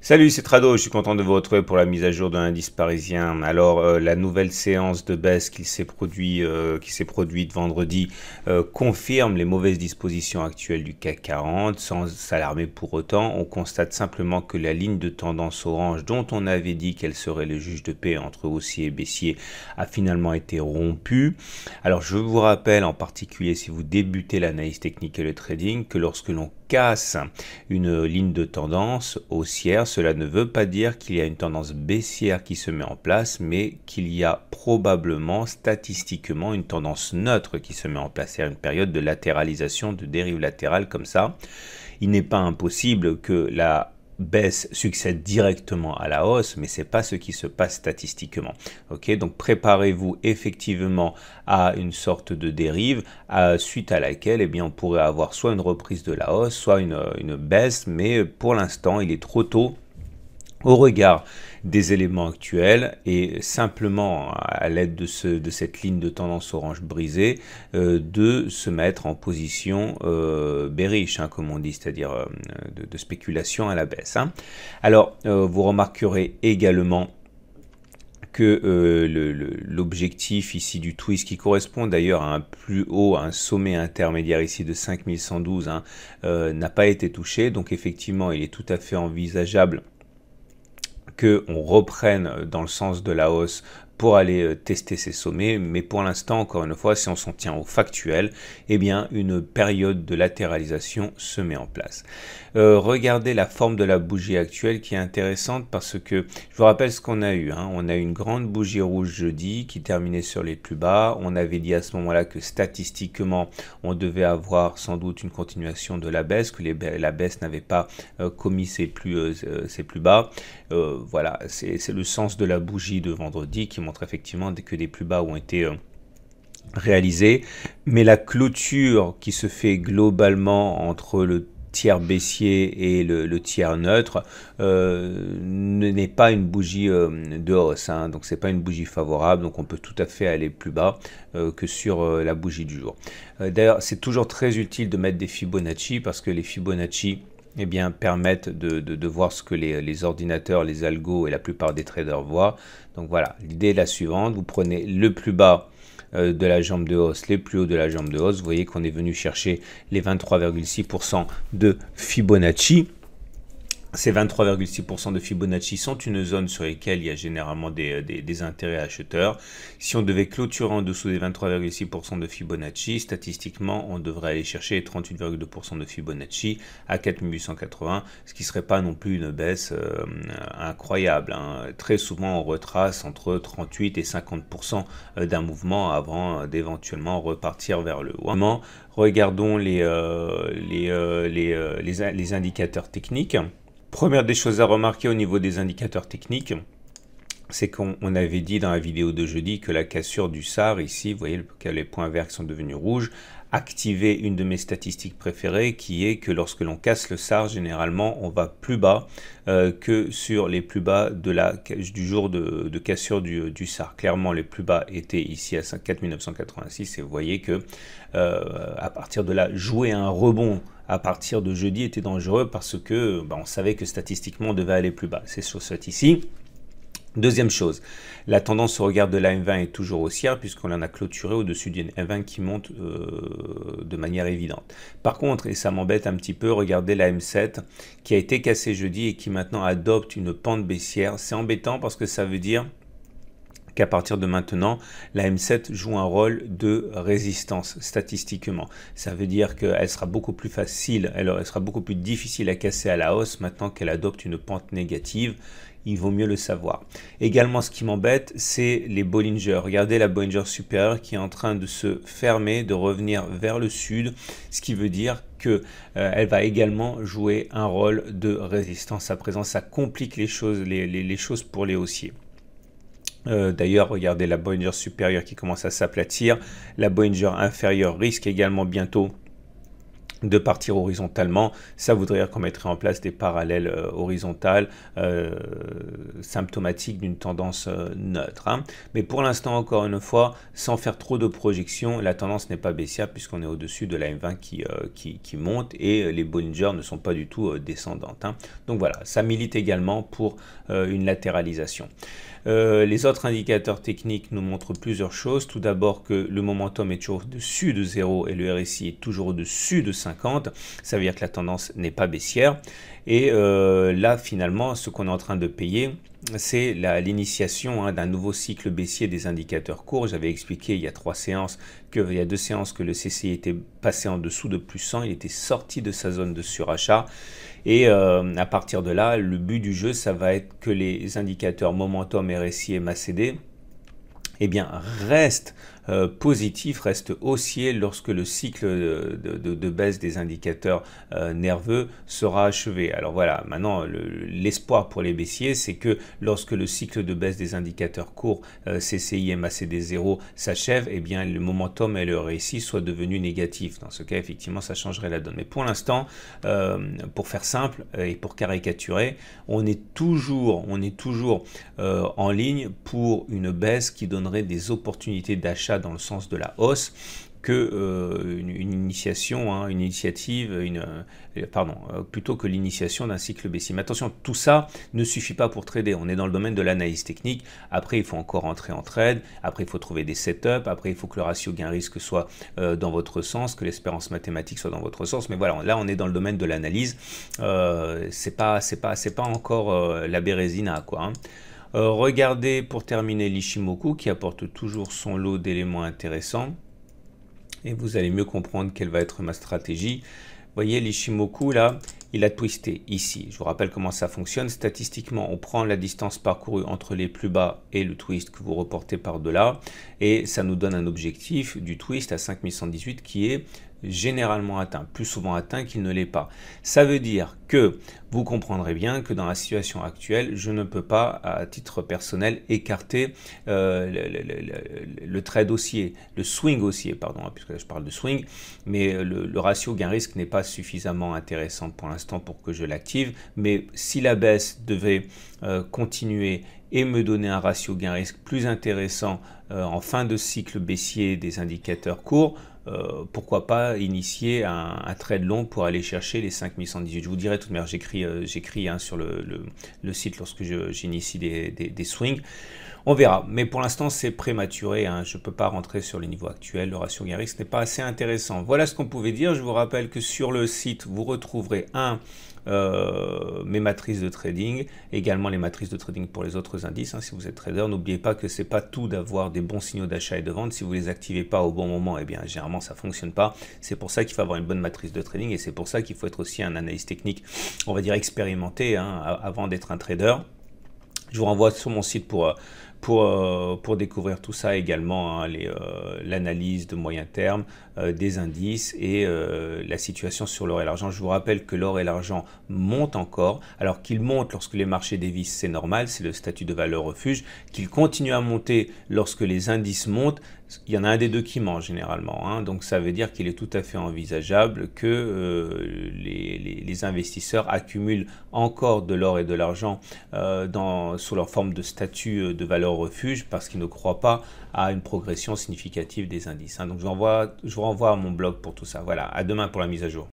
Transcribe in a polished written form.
Salut, c'est Trado, je suis content de vous retrouver pour la mise à jour de l'indice parisien. Alors, la nouvelle séance de baisse qui s'est produite vendredi confirme les mauvaises dispositions actuelles du CAC 40 sans s'alarmer pour autant. On constate simplement que la ligne de tendance orange dont on avait dit qu'elle serait le juge de paix entre haussier et baissier a finalement été rompue. Alors, je vous rappelle en particulier si vous débutez l'analyse technique et le trading que lorsque l'on casse une ligne de tendance haussière, cela ne veut pas dire qu'il y a une tendance baissière qui se met en place, mais qu'il y a probablement statistiquement une tendance neutre qui se met en place. C'est une période de latéralisation, de dérive latérale comme ça. Il n'est pas impossible que la baisse succède directement à la hausse, mais c'est pas ce qui se passe statistiquement. Ok, donc préparez-vous effectivement à une sorte de dérive suite à laquelle eh bien, on pourrait avoir soit une reprise de la hausse, soit une baisse, mais pour l'instant il est trop tôt au regard des éléments actuels et simplement à l'aide de cette ligne de tendance orange brisée de se mettre en position bearish, hein, comme on dit, c'est-à-dire de spéculation à la baisse. Hein. Alors, vous remarquerez également que l'objectif ici du twist, qui correspond d'ailleurs à un plus haut, à un sommet intermédiaire ici de 5112, hein, n'a pas été touché. Donc effectivement, il est tout à fait envisageable qu'on reprenne dans le sens de la hausse pour aller tester ces sommets, mais pour l'instant, encore une fois, si on s'en tient au factuel, eh bien, une période de latéralisation se met en place. Regardez la forme de la bougie actuelle qui est intéressante parce que, je vous rappelle ce qu'on a eu, hein. On a eu une grande bougie rouge jeudi qui terminait sur les plus bas. On avait dit à ce moment-là que statistiquement, on devait avoir sans doute une continuation de la baisse, que la baisse n'avait pas commis ses plus bas. Voilà, c'est le sens de la bougie de vendredi qui montre effectivement que des plus bas ont été réalisés, mais la clôture qui se fait globalement entre le tiers baissier et le tiers neutre n'est pas une bougie de hausse, hein, donc c'est pas une bougie favorable, donc on peut tout à fait aller plus bas que sur la bougie du jour. D'ailleurs, c'est toujours très utile de mettre des Fibonacci parce que les Fibonacci eh bien, permettent de voir ce que les ordinateurs, les algos et la plupart des traders voient. Donc voilà, l'idée est la suivante, vous prenez le plus bas de la jambe de hausse, les plus hauts de la jambe de hausse, vous voyez qu'on est venu chercher les 23,6% de Fibonacci. Ces 23,6% de Fibonacci sont une zone sur laquelle il y a généralement des intérêts acheteurs. Si on devait clôturer en dessous des 23,6% de Fibonacci, statistiquement, on devrait aller chercher 38,2% de Fibonacci à 4880, ce qui ne serait pas non plus une baisse incroyable. Hein. Très souvent, on retrace entre 38 et 50% d'un mouvement avant d'éventuellement repartir vers le haut. Regardons les indicateurs techniques. Première des choses à remarquer au niveau des indicateurs techniques, c'est qu'on avait dit dans la vidéo de jeudi que la cassure du SAR, ici, vous voyez que les points verts qui sont devenus rouges, activait une de mes statistiques préférées qui est que lorsque l'on casse le SAR, généralement, on va plus bas que sur les plus bas du jour de cassure du SAR. Clairement, les plus bas étaient ici à 4986 et vous voyez que à partir de là, jouer un rebond à partir de jeudi était dangereux parce que on savait que statistiquement on devait aller plus bas. C'est sur cette ici. Deuxième chose, la tendance au regard de la M20 est toujours haussière puisqu'on en a clôturé au-dessus d'une M20 qui monte de manière évidente. Par contre, et ça m'embête un petit peu, regardez la M7 qui a été cassée jeudi et qui maintenant adopte une pente baissière. C'est embêtant parce que ça veut dire qu'à partir de maintenant, la M7 joue un rôle de résistance statistiquement. Ça veut dire qu'elle sera beaucoup plus facile, elle sera beaucoup plus difficile à casser à la hausse maintenant qu'elle adopte une pente négative. Il vaut mieux le savoir. Également, ce qui m'embête, c'est les Bollinger. Regardez la Bollinger supérieure qui est en train de se fermer, de revenir vers le sud, ce qui veut dire que elle va également jouer un rôle de résistance à présent. Ça complique les choses, les choses pour les haussiers. D'ailleurs, regardez la Bollinger supérieure qui commence à s'aplatir. La Bollinger inférieure risque également bientôt de partir horizontalement, ça voudrait dire qu'on mettrait en place des parallèles horizontales symptomatiques d'une tendance neutre. Hein. Mais pour l'instant, encore une fois, sans faire trop de projections, la tendance n'est pas baissière puisqu'on est au-dessus de la M20 qui monte et les Bollinger ne sont pas du tout descendantes. Hein. Donc voilà, ça milite également pour une latéralisation. Les autres indicateurs techniques nous montrent plusieurs choses. Tout d'abord que le momentum est toujours au-dessus de 0 et le RSI est toujours au-dessus de 50. Ça veut dire que la tendance n'est pas baissière. Et là, finalement, ce qu'on est en train de payer, c'est l'initiation d'un nouveau cycle baissier des indicateurs courts. J'avais expliqué il y a 2 séances que le CCI était passé en dessous de plus 100, il était sorti de sa zone de surachat. Et à partir de là, le but du jeu, ça va être que les indicateurs momentum, RSI et MACD restent positifs, restent haussiers lorsque le cycle de baisse des indicateurs nerveux sera achevé. Alors voilà, maintenant l'espoir pour les baissiers, c'est que lorsque le cycle de baisse des indicateurs courts CCI, MACD 0 s'achève, le momentum et le RSI soient devenus négatifs. Dans ce cas, effectivement, ça changerait la donne. Mais pour l'instant, pour faire simple et pour caricaturer, on est toujours en ligne pour une baisse qui donnerait des opportunités d'achat dans le sens de la hausse que plutôt que l'initiation d'un cycle baissier. Mais attention, tout ça ne suffit pas pour trader. On est dans le domaine de l'analyse technique. Après, il faut encore entrer en trade. Après, il faut trouver des setups. Après, il faut que le ratio gain-risque soit dans votre sens, que l'espérance mathématique soit dans votre sens. Mais voilà, là, on est dans le domaine de l'analyse. C'est pas encore la bérésina, quoi. Hein. Regardez pour terminer l'Ishimoku qui apporte toujours son lot d'éléments intéressants et vous allez mieux comprendre quelle va être ma stratégie. Vous voyez l'Ishimoku là, il a twisté ici. Je vous rappelle comment ça fonctionne. Statistiquement, on prend la distance parcourue entre les plus bas et le twist que vous reportez par-delà et ça nous donne un objectif du twist à 5118 qui est généralement atteint, plus souvent atteint qu'il ne l'est pas. Ça veut dire que vous comprendrez bien que dans la situation actuelle, je ne peux pas, à titre personnel, écarter le trade haussier, le swing haussier, pardon, puisque je parle de swing, mais le ratio gain-risque n'est pas suffisamment intéressant pour l'instant pour que je l'active, mais si la baisse devait continuer et me donner un ratio gain-risque plus intéressant en fin de cycle baissier des indicateurs courts, pourquoi pas initier un trade long pour aller chercher les 5118. Je vous dirai tout de même, j'écris sur le site lorsque j'initie des swings. On verra, mais pour l'instant c'est prématuré, hein. Je ne peux pas rentrer sur les niveaux actuels, le ratio gain-risque n'est pas assez intéressant. Voilà ce qu'on pouvait dire. Je vous rappelle que sur le site, vous retrouverez mes matrices de trading, également les matrices de trading pour les autres indices. Hein, si vous êtes trader, n'oubliez pas que c'est pas tout d'avoir des bons signaux d'achat et de vente. Si vous les activez pas au bon moment, généralement ça fonctionne pas. C'est pour ça qu'il faut avoir une bonne matrice de trading et c'est pour ça qu'il faut être aussi un analyste technique, on va dire expérimenté, hein, avant d'être un trader. Je vous renvoie sur mon site pour découvrir tout ça également, hein, l'analyse de moyen terme des indices et la situation sur l'or et l'argent. Je vous rappelle que l'or et l'argent montent encore, alors qu'ils montent lorsque les marchés dévissent, c'est normal, c'est le statut de valeur refuge, qu'ils continuent à monter lorsque les indices montent, il y en a un des deux qui mange généralement, hein, donc ça veut dire qu'il est tout à fait envisageable que les investisseurs accumulent encore de l'or et de l'argent sous leur forme de statut de valeur refuge parce qu'ils ne croient pas à une progression significative des indices. Hein. Donc je vous renvoie à mon blog pour tout ça. Voilà, à demain pour la mise à jour.